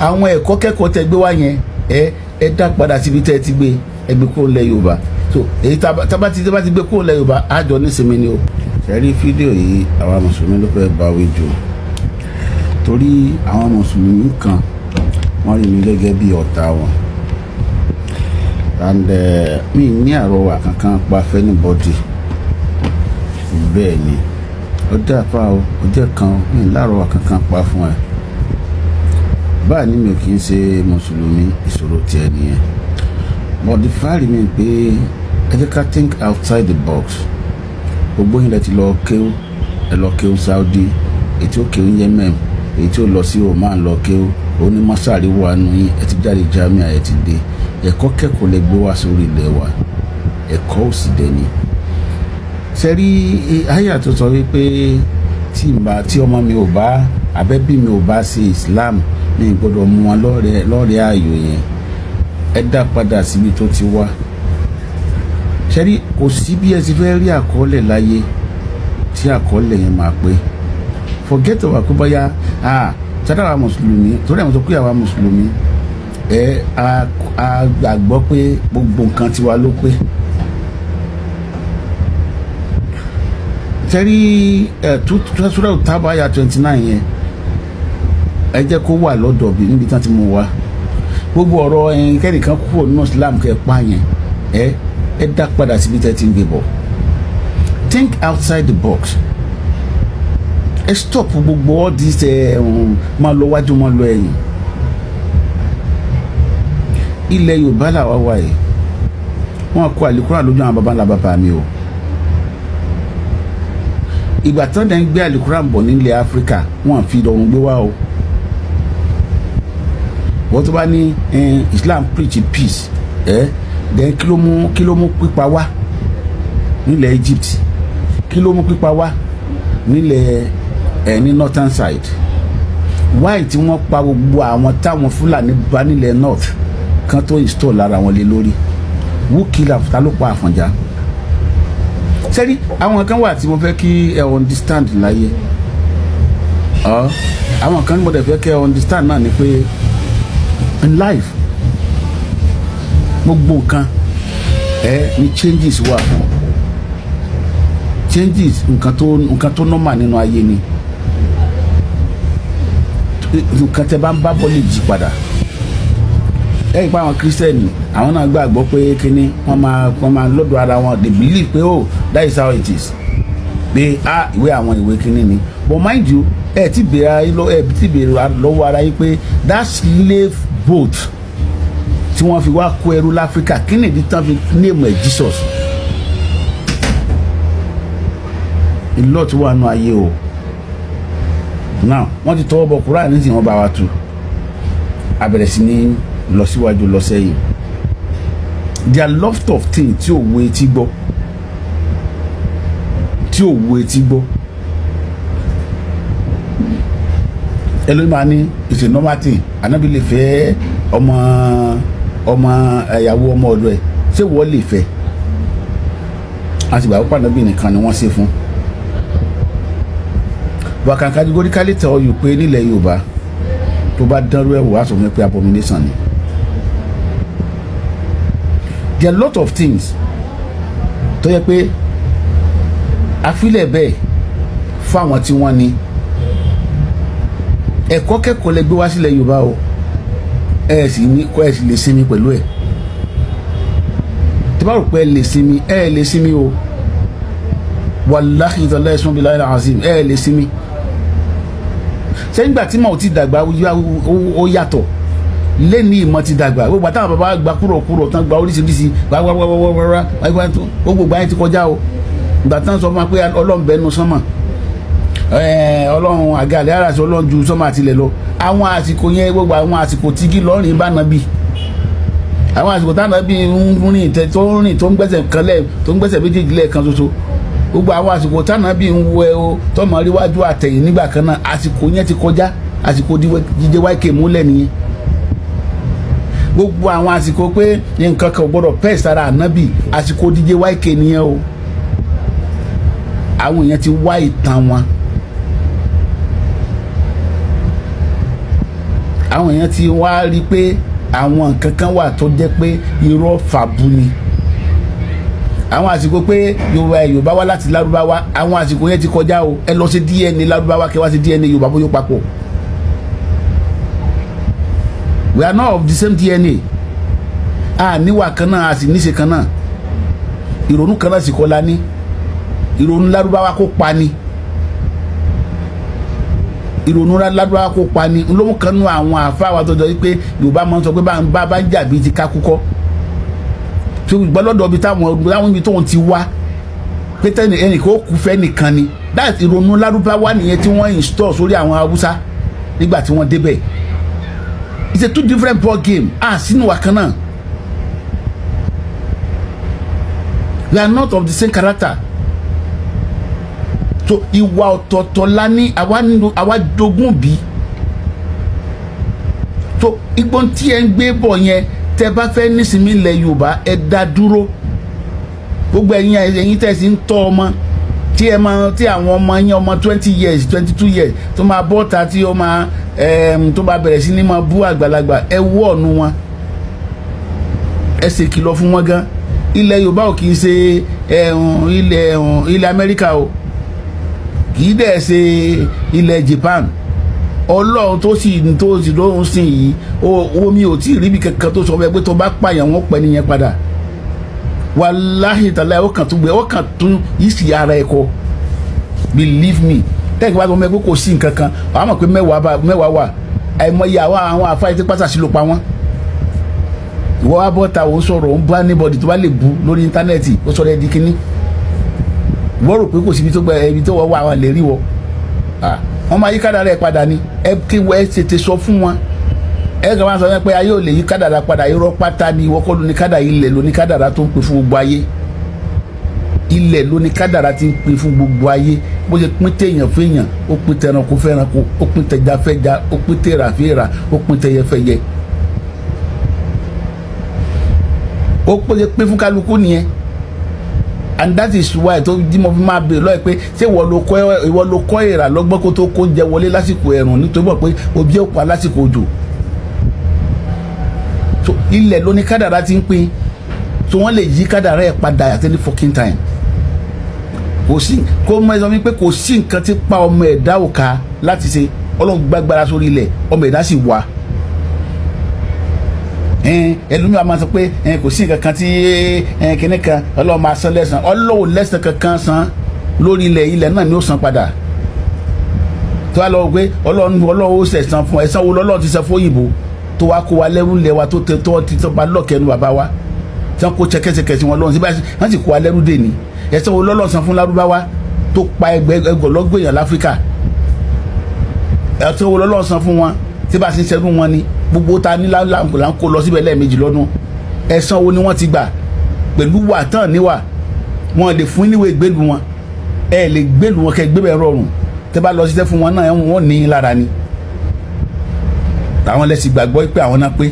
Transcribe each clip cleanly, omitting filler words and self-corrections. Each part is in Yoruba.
àwọn ẹ̀kọ́ kẹ́kọ̀ọ́ tẹ gbé wá yẹn ẹ dá padà síbi tẹ́ ẹ ti gbé ẹgbẹ́ kúrò lẹ̀ Yorùbá so èyí tábà ti gbé kúrò lẹ̀ Yorùbá àjọ nísìnyí ni o. ṣẹ́rí fídíò yìí àwọn mùsùlùmí ló fẹ́ bá wí jù torí àwọn mùsùlùmí kan wọ́n rí mi gẹ́gẹ́ bí ọ̀tá wọn and mi ní àrọwà kankan pa fẹ́nibọ́dì bẹ́ẹ̀ ni ọjọ́ àpá ọjọ́ kan mi lárọwà kankan pa fún ẹ báà ní mi ò kì í ṣe mùsùlùmí ìṣòro tiẹ̀ nìyẹn but the fact remain pé ẹ jẹ́ ká think outside the box gbogbo yín lẹ ti lọ kéwú ẹ lọ kéwú Saudi èyí tí ó kéwú Yemen èyí tí ó lọ sí Oman lọ kéwú onímọ̀sáàrí wà nù yín ẹ ti jáde Jamia ẹ ti dé ẹ̀kọ́ kẹ́kọ̀ọ́ lẹ gbé wá sórí ilẹ̀ wa ẹ̀kọ́ òsì dẹni sẹ́rí àyà tó sọ wípé tí ọmọ mi ò bá abẹ́bí mi ò bá ṣe Islam ní gbọ́dọ̀ mú wọn lọ́rẹ̀ẹ́ ayò yẹn ẹ dá padà síbi tó ti wá sẹ́rí kò sí bí ẹ ti fẹ́ rí àkọọ́lẹ̀ láyé tí àkọọ́lẹ̀ yẹn máa pé forget ọ̀wà pé bóyá sádà wa mùsùlùmí torí àwọn tó kú àwa mùsùlùmí a gbàgbọ́ pé gbogbo nǹkan tiwa ló pé sẹ́rí Surah Tawbah àyà 29 yẹn ẹ jẹ́ kó wà lọ́dọ̀ bí níbi tán ti mú wa gbogbo ọ̀rọ̀ kẹ́nìkan kúrò nínú Islam kẹ́ pa yẹn ẹ dá padà síbi tẹ́ ti ń gbé bọ̀ think outside the box ẹ stop gbogbo all this máa lọ wájú máa lọ ẹ̀yìn ilẹ̀ Yorùbá làwa wà yìí wọ́n kọ àlùkùránì lójú àwọn baba ńlá bàbá mi o ìgbà tán dẹ̀ ń gbé àlùkùránì bọ̀ nílẹ̀ Áfíríkà wọ́n fi ìdọ̀rùn gbé wá o wọ́n tó bá ní Islam preach peace then kí ló mú pípa wá nílẹ̀ Egypt kí ló mú pípa wá nílẹ̀ ní northern side why tí wọ́n pa gbogbo àwọn táwọn Fúlàní bá nílẹ̀ north kan tó install lára wọn lé lórí who kill am ta ló pa Àfọ̀njá sẹ́rí àwọn kan wà tí mo fẹ́ kí ẹ understand láyé àwọn kan mo dẹ̀ fẹ́ kí ẹ understand náà ni pé in life gbogbo nǹkan ni changes wà fún changes nǹkan tó normal nínú ayé ni nǹkan tẹ́ bá ń bá bọ́ lè jí padà ẹ ìpa àwọn kírísítẹ́nì àwọn náà gbàgbọ́ pé kíní wọ́n máa lọ́dọ̀ ara wọn they believe pé that is how it is pé ìwé àwọn ìwé kíní ni but mind you ẹ ti bèrè lọ́wọ́ ara yín pé that slave boat tí wọ́n fi wá kó ẹrú láfíríkà kí ni ìdí tán fi name ẹ̀ Jesus ìlọ́ tí wọ́n á nú ayé o now wọ́n ti tọwọ́ bọ Kùránì nísìnyí wọ́n bá wa tú abẹ̀rẹ̀ sí ní lọ síwájú lọ sẹ́yìn there are lot of things tí ò wo etí gbọ́ ẹlòmí máa ní it's a normal thing Ànábì lè fẹ́ ọmọ ìyàwó ọmọ ọ̀dọ̀ ẹ̀ ṣé wọ́n lè fẹ́ àti ìgbà pàdé Ànábì nìkan ni wọ́n ṣe fún but I can categorically tell you pé nílẹ̀ Yorùbá tó bá dánrú ẹ̀ wò á sọ fún mi pé abomination ni there are a lot of things tó yẹ pé àfilẹ̀ bẹ́ẹ̀ fáwọn tí wọ́n ní ẹ̀kọ́ kẹ́kọ̀ọ́ lẹ gbé wá sílẹ̀ Yorùbá o ẹ sì lè sinmi pẹ̀lú ẹ̀ tí bá rò pé ẹ lè sinmi o wàláhì ìtọ́lá ẹ̀sùn bíi láìláà azim ẹ lè sinmi sẹ́yìn gbà tí màá ti dàgbà ó yàtọ̀ lẹ́ni ìmọ̀ ti dàgbà gbogbo àtàwọn bàbá gba kúrò tán gba oríṣiríṣi wáwáwáwáwá gbogbo gbà yẹn ti kọjá o ìgbà tán sọ fún wa pé Ọlọ́run bẹ́ẹ̀ nu sánmà Ọlọ́run àgàlẹ́ àràsí Ọlọ́run ju sánmà àtìlẹ̀ lọ àwọn àsìkò yẹn gbogbo àwọn àsìkò tí kí lọ́rìn bá nàbí àwọn àsìkò táwọn nàbí ń rìn tó ń gbẹ́sẹ̀ kan lẹ̀ tó ń gbẹ́sẹ̀ méjèèjì lẹ́ẹ̀kan ṣoṣo gbogbo àwọn àsìkò táwọn nàbí ń wọ ẹ tọmọ ríwájú àtẹ̀yìn nígbà kan náà àsìkò yẹn ti kọjá àsìkò jíjẹ wáìkè múlẹ̀ nìyẹn gbogbo àwọn àsìkò pé nǹkan kan gbọ́dọ̀ pẹ́ sára ànábì àsìkò díje wáìkè nìyẹn o àwọn èèyàn ti wá ìtàn wọn àwọn èèyàn ti wá rí pé àwọn nǹkan kan wà tó jẹ́ pé irọ́ fàbú ni. Àwọn àsìkò pé Yorùbá wá láti Lárúbáwá, àwọn àsìkò yẹn ti kọjá o. Ẹ lọ sí DNA Lárúbáwá kẹ́ wá sí DNA Yorùbá bóyá papọ̀. We are not of the same DNA. A níwà kan náà, a sì níṣe kan náà. Ìrònú kan náà sì kọ́ la ní. Ìrònú Lárúbáwá kó pa ni. Ìrònú Lárúbáwá kó pa ni. Olóhùn kan nú àwọn àfáà wa tó jọ wípé Yorùbá máa ń sọ pé bá ń jà bíi ti ká kúkọ́. Tí gbọ́dọ̀ bí táwọn ibi tóun ti wá pé ẹnì kó kú fẹ́ nìkan ni. That ìrònú Lárúbáwá nìyẹn tí wọ́n install sórí àwọn Haúsá nígbà tí wọ́n débẹ̀. It's a two different ball game. Sínú wa kan náà. We are not of the same character. So ìwà ọ̀tọ̀ọ̀tọ̀ la ní àwa dogun bí. So ìgbọ́n tí ẹ ń gbé bọ̀ yẹn tẹ bá fẹ́ nísìmí ilẹ̀ Yorùbá ẹ dá dúró. Gbogbo ẹ̀yin tẹ̀ sí ń tọ́ ọmọ tí àwọn ọmọ yẹn ọmọ 20 years 22 years tó máa bọ́ta tí ó máa tó bá bẹ̀rẹ̀ sí ní máa bú àgbàlagbà ẹ wọ́ ọ̀nù wọn. Ẹ ṣe kìlọ̀ fún wọn gan. Ilẹ̀ Yorùbá ò kì í ṣe ilẹ̀ Amẹ́ríkà o, kì í dẹ̀ ṣe ilẹ̀ Japan. Ọlọ́run tó sì lóhùn sí yìí omi ò tí ì ríbi kankan tó sọ pé tó bá pààyàn wọn pẹ́ nìyẹn padà. Wàláhì tàlá ó kàn tún ìsì ara ẹ̀ kọ. Believe me, tẹ́kì bá tó mẹ́ pé kò sí nǹkan kan àwọn mọ̀ pé mẹ́wàá wà. Àìmọye àwọn àfáà tí pàṣẹ ló pa wọ́n. Ìwọ wá bọ́ ta ò ń sọ̀rọ̀ ò ń bá anybody tó bá lè bu lórí íńtánẹ́ẹ̀tì ó sọ̀rọ̀ ẹ̀ di kínní. Wọ́n rò pé kò síbi tó wọ́n wà àwọn lè rí wọ. Wọ́n máa yí kádàrá ẹ̀ padà ni. Ẹ kí wọ́n ẹ tètè sọ fún wọn. Ẹ kàn máa sọ pé ayé ò lè yí kádàrá padà, irọ́ pátá ni. Ìwọ kọ́ ló ní kádàrá, ilẹ̀ ló ní kádàrá tó ń pè fún gbogbo ayé. Ilẹ̀ ló ní kádàrá tí ń pè fún gbogbo ayé. Bó ṣe pín téèyàn fẹ́yàn, ó pín tẹranko fẹ́ranko, ó pín tẹja fẹ́ja, ó pín tèrà fẹ́ra, ó pín tẹyẹ fẹ́yẹ. Ó pín fún kálukú nìyẹn. And that is why tó jí mo fi máa bèèrè lọ́ọ̀ pé ṣé ìwọ ló kọ́ èèrà lọ́gbọ́n kó tó kó jẹ wọlé lásìkò ẹ̀rùn nítorí mọ̀ pé òbí ò pa lásìkò òjò. So ilẹ̀ ló ní kádàrá ti ń pín, so wọ́n lè yí kádàrá ẹ̀ padà at any fucking time. Kò sí kó mọ ẹ̀sán mi pé kò sí nǹkan tí pa ọmọ ẹ̀dá òka láti ṣe. Ọlọ́run gbàgbára sórí ilẹ̀ ọmọ ẹ̀dá sì wà. Ẹlòmíràn máa sọ pé kò sí nǹkan kan tí kìnnì kan Ọlọ́run máa san lẹ́san. Ọlọ́run lẹ́san kankan san lórí ilẹ̀ náà ni ó san padà. Tó wá lọ pé Ọlọ́run ó ṣẹ̀san fún ẹ̀san wo lọ́lọ́run ti san fún òyìnbó tó wá kó wa lẹ́rú lẹ̀ wa tó ti tọ́ ba lọ́ọ̀kẹ́nu bàbá wa tí wọ́n kó ṣẹkẹ́ṣẹkẹ́ wọn lọ́run síbẹ̀ wọ́n sì kó wa lẹ́rú dè ní. Ẹ̀san wo lọ́lọ́run san fún Lárúbáwá tó pa ẹgbẹ̀lọ́gbọ̀ èèyàn l'Áfíríkà. Ẹ̀san wo lọ́lọ́run san fún wọn tí bá a ṣe ń ṣẹ́nu wọn ni. Gbogbo ta ní là ń kó lọ síbẹ̀ lẹ́ẹ̀mejì lọ́dún. Ẹ̀san wo ni wọ́n ti gbà pẹ̀lú wà tán níwà. Wọ́n lè fún níwèé gbèlú wọn. Ẹ lè gbèlú wọn kẹ́ gbébẹ̀ rọrùn. Tẹ́ bá lọ ṣiṣẹ́ fún wọn náà wọ́n ní lára ni. Àwọn lẹ́sìn gbàgbọ́ pé àwọn náà pé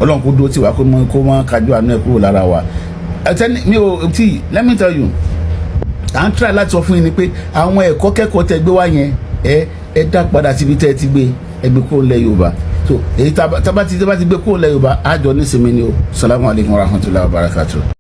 Ọlọ́run kó dúró tì wá kó mọ́ kájú àánú ẹ̀ kúrò lára wa. Mi ò tí let me tell you, à ń try láti sọ fún yín ni pé àwọn ẹ̀kọ́ kẹ́kọ̀ọ́ tẹ́ gbé wá yẹn ẹ dá padà síbi tẹ́ ẹ ti gbé ẹgbẹ́ kúrò lẹ́ Yorùbá. So èyí tá bá ti gbé kúrò lẹ́ Yorùbá àjọ nísìnyí ni o. Salamu alaykum wa rahmatullahi wa barakatuh.